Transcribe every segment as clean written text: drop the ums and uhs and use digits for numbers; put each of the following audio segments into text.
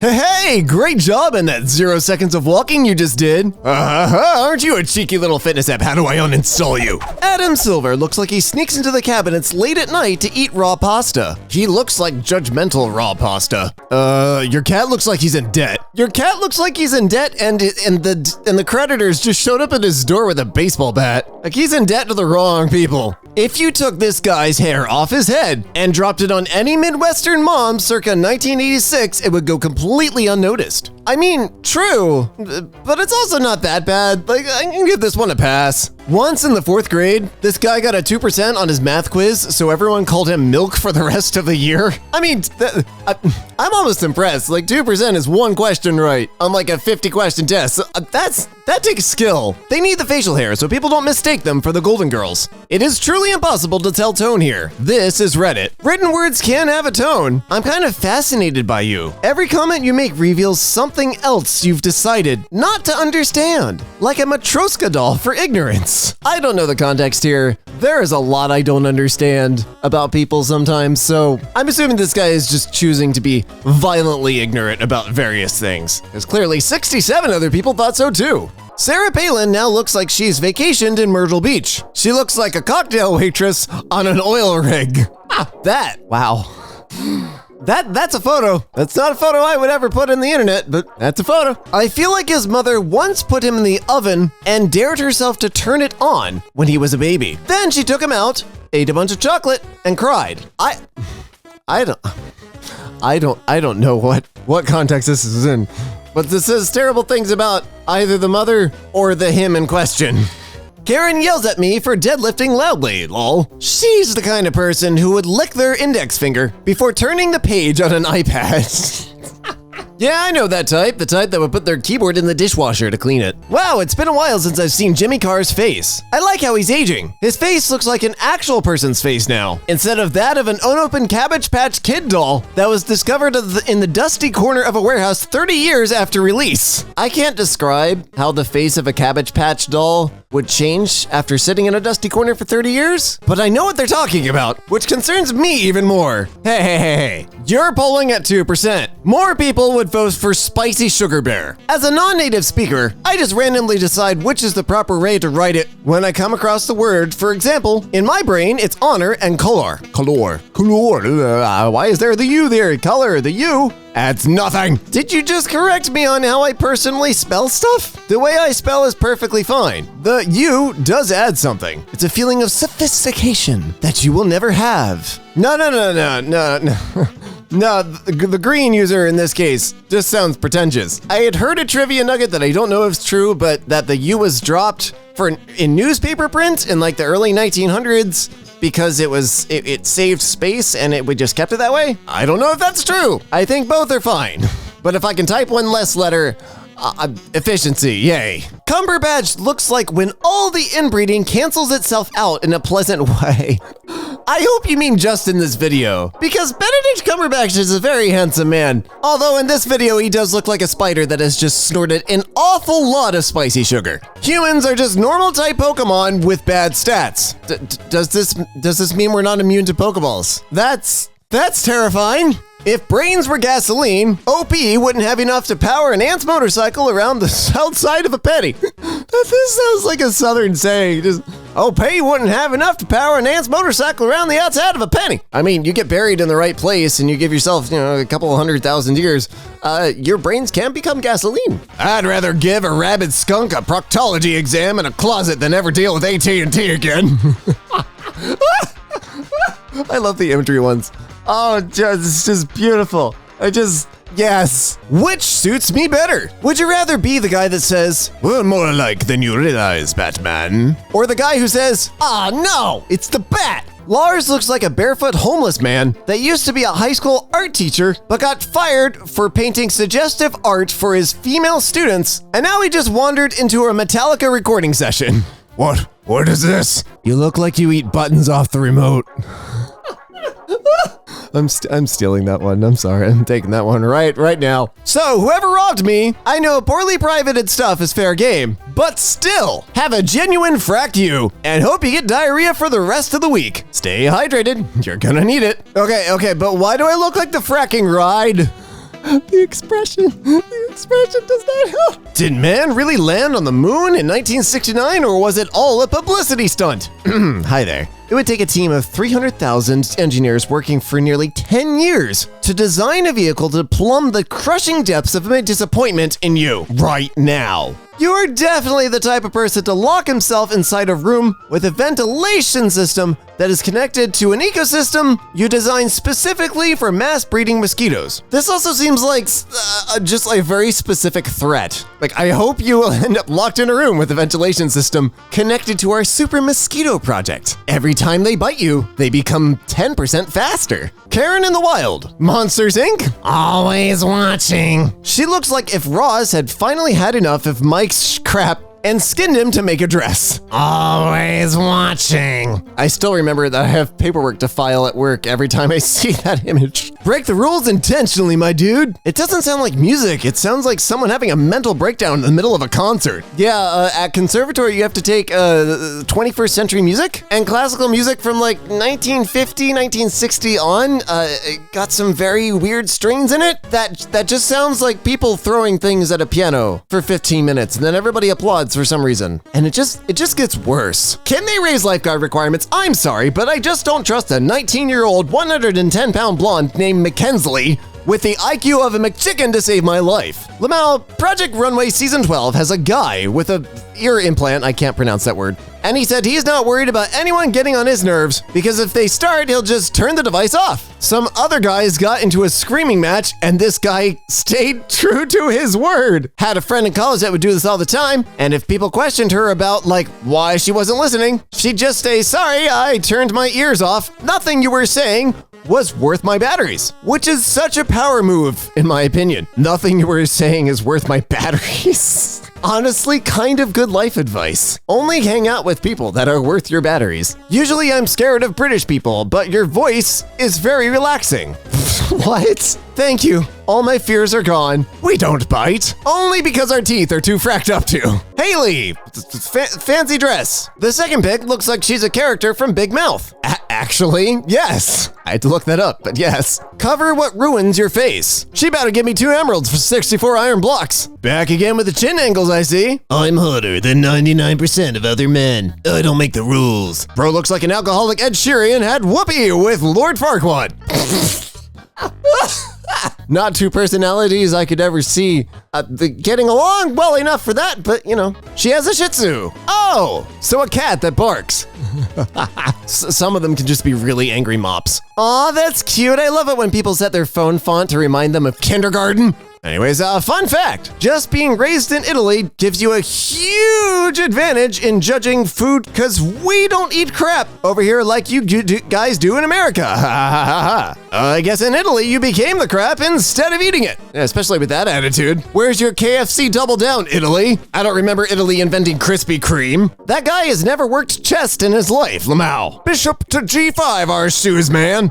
Hey, great job in that 0 seconds of walking you just did. Aren't you a cheeky little fitness app? How do I uninstall you? Adam Silver looks like he sneaks into the cabinets late at night to eat raw pasta. He looks like judgmental raw pasta. Your cat looks like he's in debt. Your cat looks like he's in debt and the creditors just showed up at his door with a baseball bat. Like he's in debt to the wrong people. If you took this guy's hair off his head and dropped it on any Midwestern mom circa 1986, it would go completely unnoticed. I mean, true, but it's also not that bad. Like, I can give this one a pass. Once in the 4th grade, this guy got a 2% on his math quiz, so everyone called him Milk for the rest of the year. I mean, I'm almost impressed. Like, 2% is 1 question right on like a 50-question test. So, that takes skill. They need the facial hair so people don't mistake them for the Golden Girls. It is truly impossible to tell tone here. This is Reddit. Written words can have a tone. I'm kind of fascinated by you. Every comment you make reveals something else you've decided not to understand. Like a Matryoshka doll for ignorance. I don't know the context here. There is a lot I don't understand about people sometimes, so I'm assuming this guy is just choosing to be violently ignorant about various things. Because clearly 67 other people thought so too. Sarah Palin now looks like she's vacationed in Myrtle Beach. She looks like a cocktail waitress on an oil rig. Wow. That's a photo. That's not a photo I would ever put in the internet, but that's a photo. I feel like his mother once put him in the oven and dared herself to turn it on when he was a baby. Then she took him out, ate a bunch of chocolate, and cried. I don't know what context this is in, but this says terrible things about either the mother or the him in question. Karen yells at me for deadlifting loudly, lol. She's the kind of person who would lick their index finger before turning the page on an iPad. Yeah, I know that type. The type that would put their keyboard in the dishwasher to clean it. Wow, it's been a while since I've seen Jimmy Carr's face. I like how he's aging. His face looks like an actual person's face now, instead of that of an unopened Cabbage Patch Kid doll that was discovered in the dusty corner of a warehouse 30 years after release. I can't describe how the face of a Cabbage Patch doll would change after sitting in a dusty corner for 30 years, but I know what they're talking about, which concerns me even more. Hey, you're polling at 2%. More people would vote for Spicy Sugar Bear. As a non-native speaker, I just randomly decide which is the proper way to write it when I come across the word. For example, in my brain, it's honor and color. Color. Why is there the U there? Color, the U. That's nothing. Did you just correct me on how I personally spell stuff? The way I spell is perfectly fine. The U does add something. It's a feeling of sophistication that you will never have. No. No, the green user in this case just sounds pretentious. I had heard a trivia nugget that I don't know if it's true, but that the U was dropped in newspaper print in like the early 1900s because it saved space and it would just kept it that way. I don't know if that's true. I think both are fine. But if I can type one less letter, efficiency, yay. Cumberbatch looks like when all the inbreeding cancels itself out in a pleasant way. I hope you mean just in this video, because Benedict Cumberbatch is a very handsome man. Although in this video, he does look like a spider that has just snorted an awful lot of spicy sugar. Humans are just normal type Pokemon with bad stats. Does this mean we're not immune to Pokeballs? That's terrifying. If brains were gasoline, OP wouldn't have enough to power an ant's motorcycle around the south side of a penny. This sounds like a southern saying. Just, OP wouldn't have enough to power an ant's motorcycle around the outside of a penny. I mean, you get buried in the right place and you give yourself, a couple 100,000 years, your brains can become gasoline. I'd rather give a rabid skunk a proctology exam in a closet than ever deal with AT&T again. I love the imagery ones. Oh, it's just beautiful. Yes. Which suits me better? Would you rather be the guy that says, "We're more alike than you realize, Batman"? Or the guy who says, "Ah, no, it's the Bat"? Lars looks like a barefoot homeless man that used to be a high school art teacher, but got fired for painting suggestive art for his female students, and now he just wandered into a Metallica recording session. What is this? You look like you eat buttons off the remote. I'm stealing that one. I'm sorry. I'm taking that one right now. So, whoever robbed me, I know poorly privated stuff is fair game, but still, have a genuine frack you, and hope you get diarrhea for the rest of the week. Stay hydrated. You're gonna need it. Okay, but why do I look like the fracking ride? The expression does not help. Did man really land on the moon in 1969, or was it all a publicity stunt? Hi there. It would take a team of 300,000 engineers working for nearly 10 years to design a vehicle to plumb the crushing depths of my disappointment in you right now. You are definitely the type of person to lock himself inside a room with a ventilation system that is connected to an ecosystem you designed specifically for mass breeding mosquitoes. This also seems like just a very specific threat. Like, I hope you will end up locked in a room with a ventilation system connected to our super mosquito project. Every time they bite you, they become 10% faster. Karen in the Wild, Monsters Inc. Always watching. She looks like if Roz had finally had enough of Mike's crap and skinned him to make a dress. Always watching. I still remember that I have paperwork to file at work every time I see that image. Break the rules intentionally, my dude. It doesn't sound like music. It sounds like someone having a mental breakdown in the middle of a concert. Yeah, at conservatory, you have to take 21st century music and classical music from like 1950, 1960 on. It got some very weird strings in it. That just sounds like people throwing things at a piano for 15 minutes and then everybody applauds for some reason. And it just gets worse. Can they raise lifeguard requirements? I'm sorry, but I just don't trust a 19-year-old, 110-pound blonde named Mackenzie with the IQ of a McChicken to save my life. Lamau, Project Runway Season 12 has a guy with a ear implant, I can't pronounce that word, and he said he's not worried about anyone getting on his nerves because if they start, he'll just turn the device off. Some other guys got into a screaming match and this guy stayed true to his word. Had a friend in college that would do this all the time, and if people questioned her about like why she wasn't listening, she'd just say, sorry, I turned my ears off. Nothing you were saying was worth my batteries, which is such a power move, in my opinion. Nothing you were saying is worth my batteries. Honestly, kind of good life advice. Only hang out with people that are worth your batteries. Usually I'm scared of British people, but your voice is very relaxing. What? Thank you. All my fears are gone. We don't bite. Only because our teeth are too fracked up to. Haley! Fancy dress. The second pic looks like she's a character from Big Mouth. Actually, yes. I had to look that up, but yes. Cover what ruins your face. She about to give me 2 emeralds for 64 iron blocks. Back again with the chin angles, I see. I'm hotter than 99% of other men. I don't make the rules. Bro looks like an alcoholic Ed Sheeran had whoopee with Lord Farquaad. Not 2 personalities I could ever see getting along well enough for that, but you know, she has a Shih Tzu. Oh, so a cat that barks. Some of them can just be really angry mops. Aw, that's cute. I love it when people set their phone font to remind them of kindergarten. Anyways, fun fact, just being raised in Italy gives you a huge advantage in judging food because we don't eat crap over here like you guys do in America. I guess in Italy you became the crap instead of eating it, especially with that attitude. Where's your KFC double down, Italy? I don't remember Italy inventing Krispy Kreme. That guy has never worked chest in his life, Lamau. Bishop to G5 our shoes, man.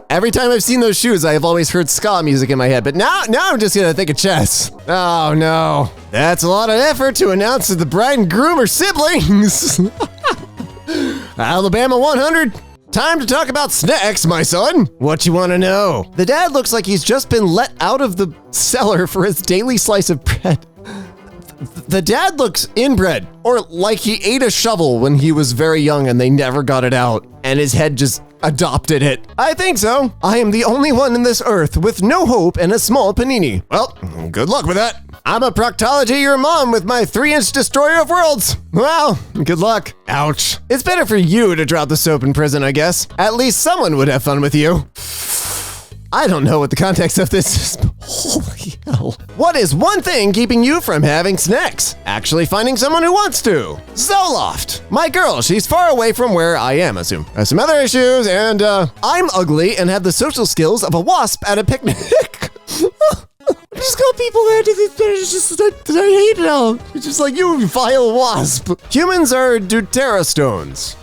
Every time I've seen those shoes, I have always heard ska music in my head, but now I'm just gonna think of chess. Oh no. That's a lot of effort to announce that the bride and groom are siblings. Alabama 100. Time to talk about snacks, my son. What you wanna know? The dad looks like he's just been let out of the cellar for his daily slice of bread. The dad looks inbred, or like he ate a shovel when he was very young and they never got it out, and his head just adopted it. I think so. I am the only one in this earth with no hope and a small panini. Well, good luck with that. I'm a proctology your mom with my 3-inch destroyer of worlds. Well, good luck. Ouch. It's better for you to drop the soap in prison, I guess. At least someone would have fun with you. I don't know what the context of this is. Holy hell. What is one thing keeping you from having snacks? Actually finding someone who wants to. Zoloft. My girl, she's far away from where I am, assume. Has some other issues, and I'm ugly and have the social skills of a wasp at a picnic. I just got people there I hate it all. It's just like, you vile wasp. Humans are deuterastomes,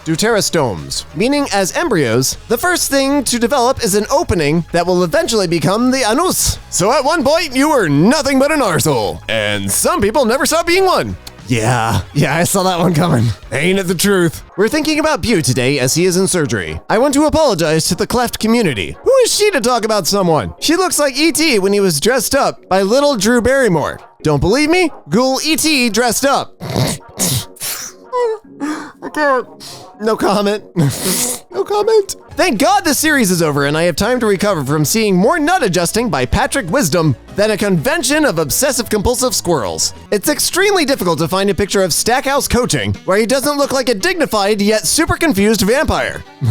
meaning as embryos, the first thing to develop is an opening that will eventually become the anus. So at one point, you were nothing but an arsehole. And some people never stop being one. Yeah, I saw that one coming. Ain't it the truth? We're thinking about Bew today as he is in surgery. I want to apologize to the cleft community. Who is she to talk about someone? She looks like E.T. when he was dressed up by little Drew Barrymore. Don't believe me? Google E.T. dressed up. I can't. No comment. No comment. Thank God the series is over and I have time to recover from seeing more nut adjusting by Patrick Wisdom than a convention of obsessive-compulsive squirrels. It's extremely difficult to find a picture of Stackhouse coaching where he doesn't look like a dignified yet super confused vampire. He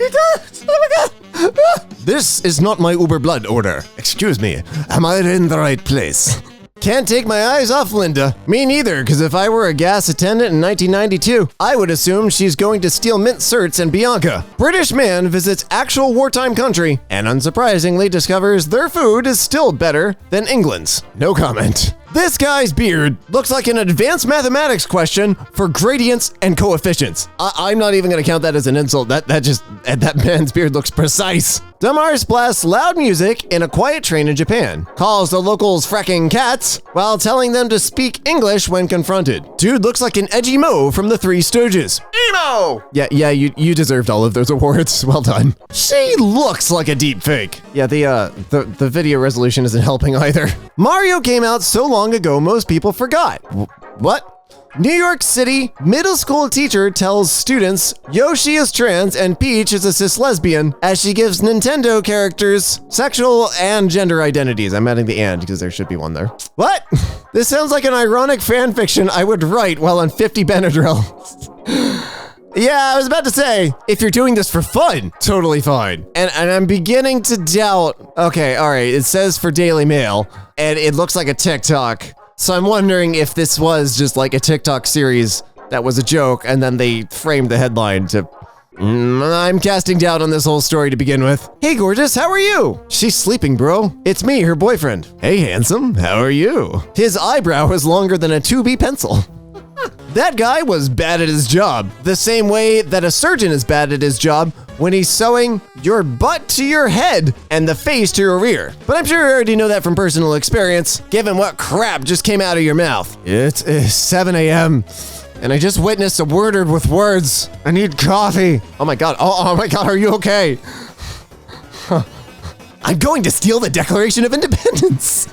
does! Oh my God! This is not my Uber blood order. Excuse me, am I in the right place? Can't take my eyes off Linda. Me neither, because if I were a gas attendant in 1992, I would assume she's going to steal mint certs and Bianca. British man visits actual wartime country and unsurprisingly discovers their food is still better than England's. No comment. This guy's beard looks like an advanced mathematics question for gradients and coefficients. I'm not even gonna count that as an insult. That man's beard looks precise. Damars blasts loud music in a quiet train in Japan, calls the locals fracking cats while telling them to speak English when confronted. Dude looks like an edgy Mo from the Three Stooges. Emo! Yeah, you deserved all of those awards. Well done. She looks like a deep fake. Yeah, the video resolution isn't helping either. Mario came out so long ago most people forgot. What? New York City middle school teacher tells students Yoshi is trans and Peach is a cis lesbian as she gives Nintendo characters sexual and gender identities. I'm adding the and because there should be one there. What? This sounds like an ironic fan fiction I would write while on 50 Benadryl. Yeah, I was about to say, if you're doing this for fun, totally fine. And I'm beginning to doubt. Okay, all right, it says for Daily Mail, and it looks like a TikTok. So I'm wondering if this was just like a TikTok series that was a joke, and then they framed the headline to... I'm casting doubt on this whole story to begin with. Hey, gorgeous, how are you? She's sleeping, bro. It's me, her boyfriend. Hey, handsome, how are you? His eyebrow is longer than a 2B pencil. That guy was bad at his job, the same way that a surgeon is bad at his job when he's sewing your butt to your head and the face to your rear. But I'm sure you already know that from personal experience, given what crap just came out of your mouth. It is 7 a.m. and I just witnessed a murder with words. I need coffee. Oh my God, oh my God, are you okay? I'm going to steal the Declaration of Independence.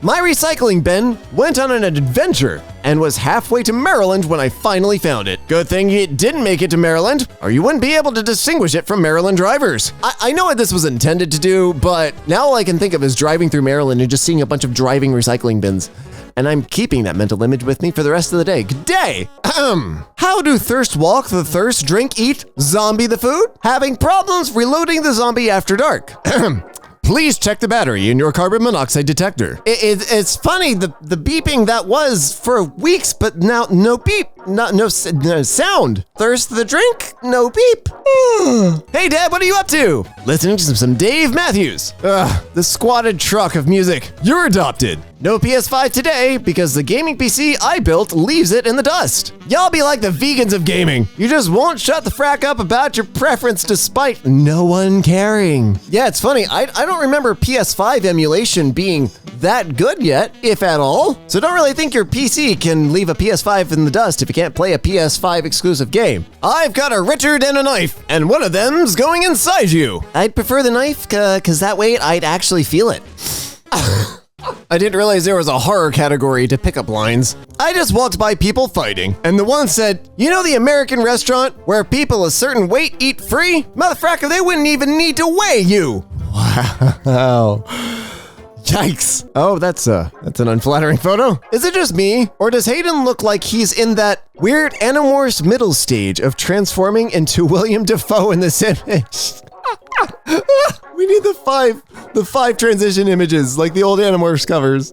My recycling bin went on an adventure and was halfway to Maryland when I finally found it. Good thing it didn't make it to Maryland, or you wouldn't be able to distinguish it from Maryland drivers. I know what this was intended to do, but now all I can think of is driving through Maryland and just seeing a bunch of driving recycling bins. And I'm keeping that mental image with me for the rest of the day. Good day! How do thirst walk the thirst, drink, eat, zombie the food? Having problems reloading the zombie after dark. Please check the battery in your carbon monoxide detector. It's funny, the beeping that was for weeks, but now no beep, no sound. Thirst the drink, no beep. Hey Dad, what are you up to? Listening to some Dave Matthews. The squatted truck of music. You're adopted. No PS5 today because the gaming PC I built leaves it in the dust. Y'all be like the vegans of gaming. You just won't shut the frack up about your preference despite no one caring. Yeah, it's funny. I don't remember PS5 emulation being that good yet, if at all. So don't really think your PC can leave a PS5 in the dust if you can't play a PS5 exclusive game. I've got a Richard and a knife, and one of them's going inside you. I'd prefer the knife, cause that way I'd actually feel it. I didn't realize there was a horror category to pickup lines. I just walked by people fighting, and the one said, you know the American restaurant where people a certain weight eat free? Motherfucker, they wouldn't even need to weigh you. Wow. Yikes. Oh, that's an unflattering photo. Is it just me, or does Hayden look like he's in that weird Animorphs middle stage of transforming into William Dafoe in this image? We need the five transition images like the old Animorphs covers.